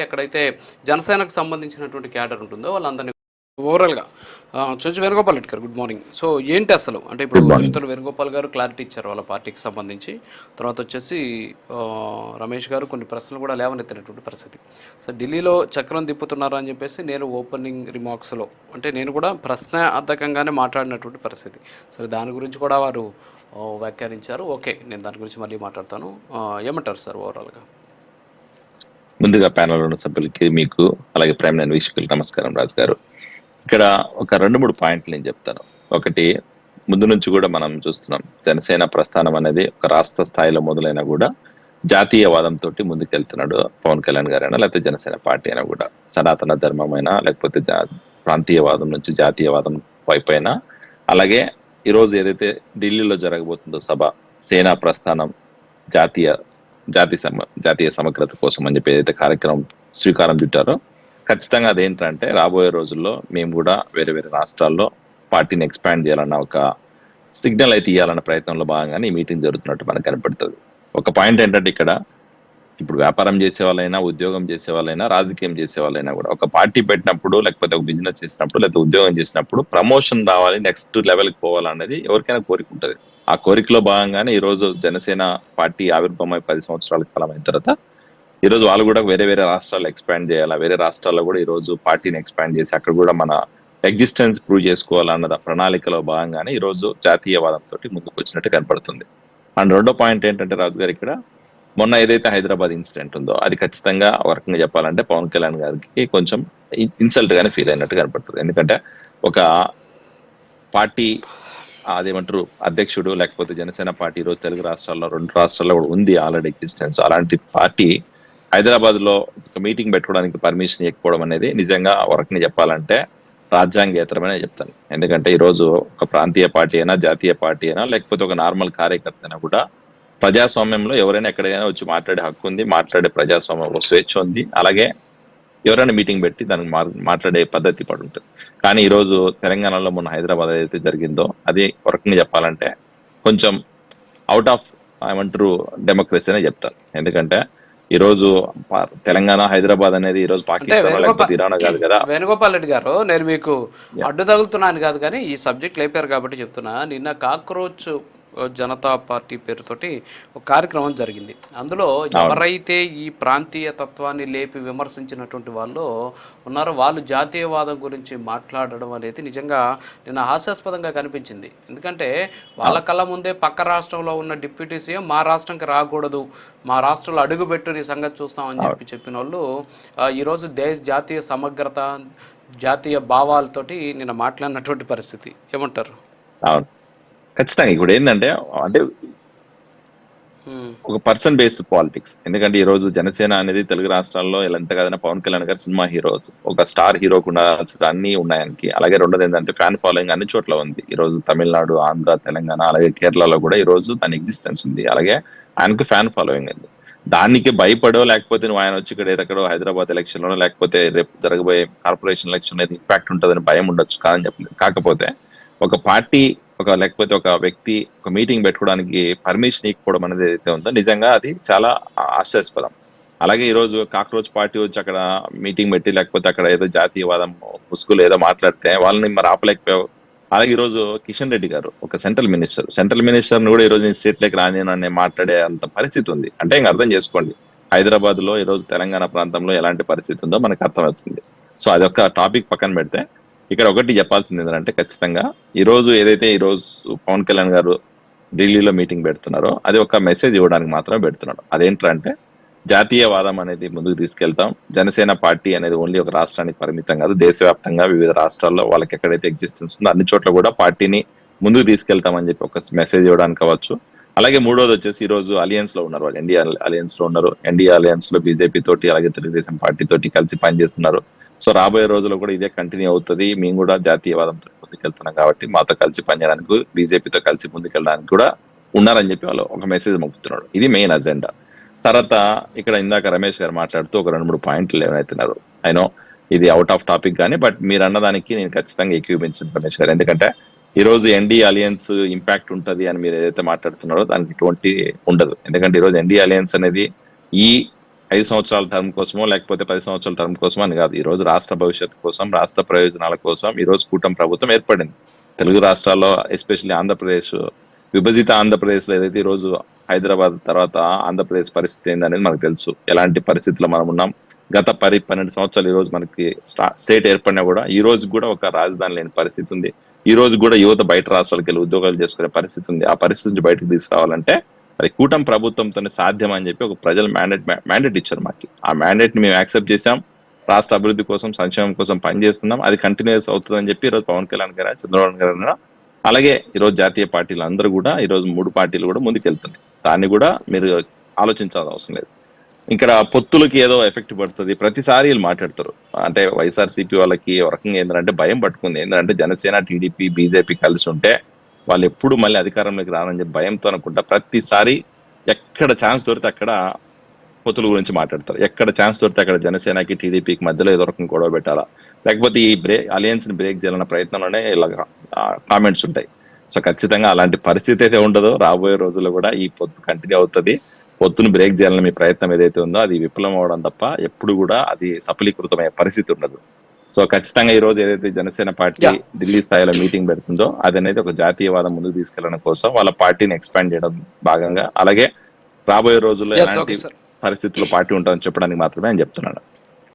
ఎక్కడైతే జనసేనకు సంబంధించినటువంటి క్యాడర్ ఉంటుందో వాళ్ళందరినీ ఓవరాల్గా చంచు వేణుగోపాల్ రెడ్డి గారు గుడ్ మార్నింగ్. సో ఏంటి అసలు అంటే ఇప్పుడు తిరుమల వేణుగోపాల్ గారు క్లారిటీ ఇచ్చారు వాళ్ళ పార్టీకి సంబంధించి. తర్వాత వచ్చేసి రమేష్ గారు కొన్ని ప్రశ్నలు కూడా లేవనెత్తినటువంటి పరిస్థితి. సో ఢిల్లీలో చక్రం తిప్పుతున్నారు అని చెప్పేసి నేను ఓపెనింగ్ రిమార్క్స్లో అంటే నేను కూడా ప్రశ్నార్థకంగానే మాట్లాడినటువంటి పరిస్థితి. సరే దాని గురించి కూడా వారు వ్యాఖ్యానించారు. ఓకే, నేను దాని గురించి మళ్ళీ మాట్లాడతాను. ఏమంటారు సార్ ఓవరాల్గా? ముందుగా ప్యానల్ ఉన్న సభ్యులకి, మీకు అలాగే ప్రైమ్ లైన్ వీక్షకులకి నమస్కారం. రాజు గారు, ఇక్కడ ఒక 2-3 పాయింట్లు నేను చెప్తాను. ఒకటి, ముందు నుంచి కూడా మనం చూస్తున్నాం జనసేన ప్రస్థానం అనేది ఒక రాష్ట్ర స్థాయిలో మొదలైనా కూడా జాతీయవాదంతో ముందుకెళ్తున్నాడు పవన్ కళ్యాణ్ గారైనా లేకపోతే జనసేన పార్టీ అయినా కూడా. సనాతన ధర్మమైనా లేకపోతే ప్రాంతీయవాదం నుంచి జాతీయవాదం వైపైనా. అలాగే ఈరోజు ఏదైతే ఢిల్లీలో జరగబోతుందో సభ, సేనా ప్రస్థానం జాతీయ సమగ్రత కోసం అని చెప్పి ఏదైతే కార్యక్రమం శ్రీకారం చుట్టారో, ఖచ్చితంగా అదేంటంటే రాబోయే రోజుల్లో మేము కూడా వేరే వేరే రాష్ట్రాల్లో పార్టీని ఎక్స్పాండ్ చేయాలన్న ఒక సిగ్నల్ అయితే ఇవ్వాలన్న ప్రయత్నంలో భాగంగానే ఈ మీటింగ్ జరుగుతున్నట్టు మనకు కనపడుతుంది. ఒక పాయింట్ ఏంటంటే, ఇక్కడ ఇప్పుడు వ్యాపారం చేసే వాళ్ళైనా, ఉద్యోగం చేసే వాళ్ళైనా, రాజకీయం చేసే వాళ్ళైనా కూడా ఒక పార్టీ పెట్టినప్పుడు, లేకపోతే ఒక బిజినెస్ చేసినప్పుడు, లేకపోతే ఉద్యోగం చేసినప్పుడు ప్రమోషన్ రావాలి, నెక్స్ట్ లెవెల్కి పోవాలనేది ఎవరికైనా కోరిక ఉంటుంది. ఆ కోరికలో భాగంగానే ఈరోజు జనసేన పార్టీ ఆవిర్భావమై 10 సంవత్సరాల కాలం అయిన తర్వాత ఈరోజు వాళ్ళు కూడా వేరే వేరే రాష్ట్రాల్లో ఎక్స్పాండ్ చేయాలా, వేరే రాష్ట్రాల్లో కూడా ఈరోజు పార్టీని ఎక్స్పాండ్ చేసి అక్కడ కూడా మన ఎగ్జిస్టెన్స్ ప్రూవ్ చేసుకోవాలన్న ప్రణాళికలో భాగంగానే ఈరోజు జాతీయవాదంతో ముందుకు వచ్చినట్టు కనపడుతుంది. అండ్ రెండో పాయింట్ ఏంటంటే రాజు గారు, ఇక్కడ మొన్న ఏదైతే హైదరాబాద్ ఇన్సిడెంట్ ఉందో అది ఖచ్చితంగా ఒక రకంగా చెప్పాలంటే పవన్ కళ్యాణ్ గారికి కొంచెం ఇన్సల్ట్ గానే ఫీల్ అయినట్టు కనపడుతుంది. ఎందుకంటే ఒక పార్టీ అదేమంటారు అధ్యక్షుడు, లేకపోతే జనసేన పార్టీ ఈరోజు తెలుగు రాష్ట్రాల్లో 2 రాష్ట్రాల్లో కూడా ఉంది ఆల్రెడీ ఎగ్జిస్టెన్స్. అలాంటి పార్టీ హైదరాబాద్ లో ఒక మీటింగ్ పెట్టుకోవడానికి పర్మిషన్ ఇవ్వకపోవడం అనేది నిజంగా ఒక రకంగా చెప్పాలంటే రాజ్యాంగేతరమనే చెప్తాను. ఎందుకంటే ఈరోజు ఒక ప్రాంతీయ పార్టీ అయినా, జాతీయ పార్టీ అయినా, లేకపోతే ఒక నార్మల్ కార్యకర్త అయినా కూడా ప్రజాస్వామ్యంలో ఎవరైనా ఎక్కడైనా వచ్చి మాట్లాడే హక్కు ఉంది, మాట్లాడే ప్రజాస్వామ్యంలో స్వేచ్ఛ ఉంది. అలాగే ఎవరైనా మీటింగ్ పెట్టి దానికి మాట్లాడే పద్ధతి పడి ఉంటుంది. కానీ ఈరోజు తెలంగాణలో మొన్న హైదరాబాద్ ఏదైతే జరిగిందో అది ఒక రకంగా చెప్పాలంటే కొంచెం అవుట్ ఆఫ్ ఏమంటారు డెమోక్రసీ అనే చెప్తాను. ఎందుకంటే ఈరోజు తెలంగాణ, హైదరాబాద్ అనేది ఈరోజు పాకిస్తాన్ లేకపోతే ఇరాన్ కాదు కదా. వేణుగోపాల్ రెడ్డి గారు, నేను మీకు అడ్డు తగులుతున్నాను కాదు, కానీ ఈ సబ్జెక్ట్ లేపారు కాబట్టి చెప్తున్నా. నిన్న కాక్రోచ్ జనతా పార్టీ పేరుతోటి ఒక కార్యక్రమం జరిగింది. అందులో ఎవరైతే ఈ ప్రాంతీయ తత్వాన్ని లేపి విమర్శించినటువంటి వాళ్ళు ఉన్నారో వాళ్ళు జాతీయవాదం గురించి మాట్లాడడం అనేది నిజంగా నిన్న హాస్యాస్పదంగా కనిపించింది. ఎందుకంటే వాళ్ళ కళ్ళ ముందే పక్క రాష్ట్రంలో ఉన్న డిప్యూటీ సీఎం మా రాష్ట్రంకి రాకూడదు, మా రాష్ట్రంలో అడుగుపెట్టు నీ సంగతి చూస్తామని చెప్పిన వాళ్ళు ఈరోజు జాతీయ సమగ్రత, జాతీయ భావాలతోటి నిన్న మాట్లాడినటువంటి పరిస్థితి. ఏమంటారు? ఖచ్చితంగా ఇప్పుడు ఏంటంటే అంటే ఒక పర్సన్ బేస్డ్ పాలిటిక్స్. ఎందుకంటే ఈ రోజు జనసేన అనేది తెలుగు రాష్ట్రాల్లో ఎంత కాదన్నా పవన్ కళ్యాణ్ గారు సినిమా హీరోస్, ఒక స్టార్ హీరోకు ఉండాల్సిన అన్ని ఉన్నాయనికి. అలాగే రెండోది ఏంటంటే ఫ్యాన్ ఫాలోయింగ్ అన్ని చోట్ల ఉంది. ఈ రోజు తమిళనాడు, ఆంధ్ర, తెలంగాణ, అలాగే కేరళలో కూడా ఈ రోజు దాని ఎగ్జిస్టెన్స్ ఉంది. అలాగే ఆయనకు ఫ్యాన్ ఫాలోయింగ్ ఉంది. దానికి భయపడో లేకపోతే నువ్వు ఆయన వచ్చి ఇక్కడ ఎక్కడో హైదరాబాద్ ఎలక్షన్ లోనో లేకపోతే రేపు జరగబోయే కార్పొరేషన్ ఎలక్షన్ అనేది ఇంపాక్ట్ ఉంటుందని భయం ఉండొచ్చు, కాదని చెప్పలేదు. కాకపోతే ఒక పార్టీ లేకపోతే ఒక వ్యక్తి ఒక మీటింగ్ పెట్టుకోవడానికి పర్మిషన్ ఇవ్వకపోవడం అనేది ఏదైతే ఉందో నిజంగా అది చాలా హాస్యాస్పదం. అలాగే ఈ రోజు కాక్రోచ్ పార్టీ వచ్చి అక్కడ మీటింగ్ పెట్టి లేకపోతే అక్కడ ఏదో జాతీయవాదం ముసుగులు ఏదో మాట్లాడితే వాళ్ళని మరి ఆపలేకపోయావు. అలాగే ఈ రోజు కిషన్ రెడ్డి గారు ఒక సెంట్రల్ మినిస్టర్ కూడా ఈ రోజు నేను స్టేట్లోకి రాని మాట్లాడే అంత పరిస్థితి ఉంది. అంటే ఇంకా అర్థం చేసుకోండి హైదరాబాద్ లో ఈ రోజు తెలంగాణ ప్రాంతంలో ఎలాంటి పరిస్థితి ఉందో మనకు అర్థమవుతుంది. సో అదొక టాపిక్ పక్కన పెడితే ఇక్కడ ఒకటి చెప్పాల్సింది ఏంటంటే, ఖచ్చితంగా ఈరోజు ఏదైతే ఈరోజు పవన్ కళ్యాణ్ గారు ఢిల్లీలో మీటింగ్ పెడుతున్నారో అది ఒక మెసేజ్ ఇవ్వడానికి మాత్రమే పెడుతున్నాడు. అదేంటంటే జాతీయవాదం అనేది ముందుకు తీసుకెళ్తాం. జనసేన పార్టీ అనేది ఓన్లీ ఒక రాష్ట్రానికి పరిమితం కాదు, దేశవ్యాప్తంగా వివిధ రాష్ట్రాల్లో వాళ్ళకి ఎక్కడైతే ఎగ్జిస్టెన్స్ ఉందో అన్ని చోట్ల కూడా పార్టీని ముందుకు తీసుకెళ్తామని చెప్పి ఒక మెసేజ్ ఇవ్వడానికి కావచ్చు. అలాగే మూడోది వచ్చేసి ఈ రోజు అలయన్స్ లో ఉన్నారు, వాళ్ళు ఎన్డీఏ అలయన్స్ లో ఉన్నారు. ఎన్డీఏ అలయన్స్ లో బీజేపీ తోటి అలాగే తెలుగుదేశం పార్టీ తోటి కలిసి పనిచేస్తున్నారు. సో రాబోయే రోజుల్లో కూడా ఇదే కంటిన్యూ అవుతుంది. మేము కూడా జాతీయవాదంతో ముందుకెళ్తున్నాం కాబట్టి మాతో కలిసి పనిచేయడానికి, బీజేపీతో కలిసి ముందుకెళ్ళడానికి కూడా ఉన్నారని చెప్పి వాళ్ళు ఒక మెసేజ్ పంపుతున్నాడు. ఇది మెయిన్ అజెండా. తర్వాత ఇక్కడ ఇందాక రమేష్ గారు మాట్లాడుతూ ఒక 2-3 పాయింట్లు ఏమైతున్నారు. అయినో ఇది అవుట్ ఆఫ్ టాపిక్ కానీ బట్ మీరు అన్నదానికి నేను ఖచ్చితంగా ఏకీభవించాను రమేష్ గారు. ఎందుకంటే ఈ రోజు ఎన్డీ అలయన్స్ ఇంపాక్ట్ ఉంటుంది అని మీరు ఏదైతే మాట్లాడుతున్నారో దానికి ఎటువంటి ఉండదు. ఎందుకంటే ఈరోజు ఎన్డీ అలయన్స్ అనేది ఈ 5 సంవత్సరాల టర్మ్ కోసమో లేకపోతే 10 సంవత్సరాల టర్మ్ కోసమో అని కాదు. ఈ రోజు రాష్ట్ర భవిష్యత్తు కోసం, రాష్ట్ర ప్రయోజనాల కోసం ఈ రోజు కూటమి ప్రభుత్వం ఏర్పడింది. తెలుగు రాష్ట్రాల్లో ఎస్పెషల్లీ ఆంధ్రప్రదేశ్, విభజిత ఆంధ్రప్రదేశ్ లో ఏదైతే ఈ రోజు హైదరాబాద్ తర్వాత ఆంధ్రప్రదేశ్ పరిస్థితి ఏందనేది మనకు తెలుసు. ఎలాంటి పరిస్థితుల్లో మనం ఉన్నాం. గత 12 సంవత్సరాలు ఈ రోజు మనకి స్టేట్ ఏర్పడినా కూడా ఈ రోజు కూడా ఒక రాజధాని లేని పరిస్థితి ఉంది. ఈ రోజు కూడా యువత బయట రాష్ట్రాలకు వెళ్ళి ఉద్యోగాలు చేసుకునే పరిస్థితి ఉంది. ఆ పరిస్థితి నుంచి బయటకు తీసుకురావాలంటే మరి కూటమి ప్రభుత్వంతోనే సాధ్యం అని చెప్పి ఒక ప్రజలు మ్యాండేట్ ఇచ్చారు మాకు. ఆ మ్యాండేట్ ని మేము యాక్సెప్ట్ చేశాం. రాష్ట్ర అభివృద్ధి కోసం, సంక్షేమం కోసం పనిచేస్తున్నాం. అది కంటిన్యూస్ అవుతుందని చెప్పి ఈరోజు పవన్ కళ్యాణ్ గారు, చంద్రబాబు గారు, అలాగే ఈరోజు జాతీయ పార్టీలు అందరూ కూడా ఈరోజు 3 పార్టీలు కూడా ముందుకెళ్తున్నాయి. దాన్ని కూడా మీరు ఆలోచించాల్సిన అవసరం లేదు. ఇక్కడ పొత్తులకి ఏదో ఎఫెక్ట్ పడుతుంది ప్రతిసారి వీళ్ళు మాట్లాడతారు. అంటే వైఎస్ఆర్సీపీ వాళ్ళకి ఒక రకంగా ఏంటంటే భయం పట్టుకుంది. ఏంటంటే జనసేన, టీడీపీ, బీజేపీ కలిసి ఉంటే వాళ్ళు ఎప్పుడు మళ్ళీ అధికారంలోకి రానని చెప్పి భయంతో అనుకుంటా ప్రతిసారి ఎక్కడ ఛాన్స్ దొరికితే అక్కడ పొత్తుల గురించి మాట్లాడతారు. ఎక్కడ ఛాన్స్ దొరికితే అక్కడ జనసేనకి, టీడీపీకి మధ్యలో ఏదో రకం గొడవ పెట్టాలా, లేకపోతే ఈ అలయన్స్ ని బ్రేక్ చేయాలన్న ప్రయత్నంలోనే ఇలా కామెంట్స్ ఉంటాయి. సో ఖచ్చితంగా అలాంటి పరిస్థితి అయితే ఉండదు. రాబోయే రోజుల్లో కూడా ఈ పొత్తు కంటిన్యూ అవుతుంది. పొత్తును బ్రేక్ చేయాలని మీ ప్రయత్నం ఏదైతే ఉందో అది విఫలం అవడం తప్ప ఎప్పుడు కూడా అది సఫలీకృతమయ్యే పరిస్థితి ఉండదు. సో ఖచ్చితంగా ఈ రోజు ఏదైతే జనసేన పార్టీ ఢిల్లీ స్థాయిలో మీటింగ్ పెడుతుందో అది అనేది ఒక జాతీయవాదం ముందుకు తీసుకెళ్లడం కోసం వాళ్ళ పార్టీని ఎక్స్పాండ్ చేయడం భాగంగా, అలాగే రాబోయే రోజుల్లో ఎలాంటి పరిస్థితుల్లో పార్టీ ఉంటుందని చెప్పడానికి మాత్రమే నేను చెప్తున్నాను.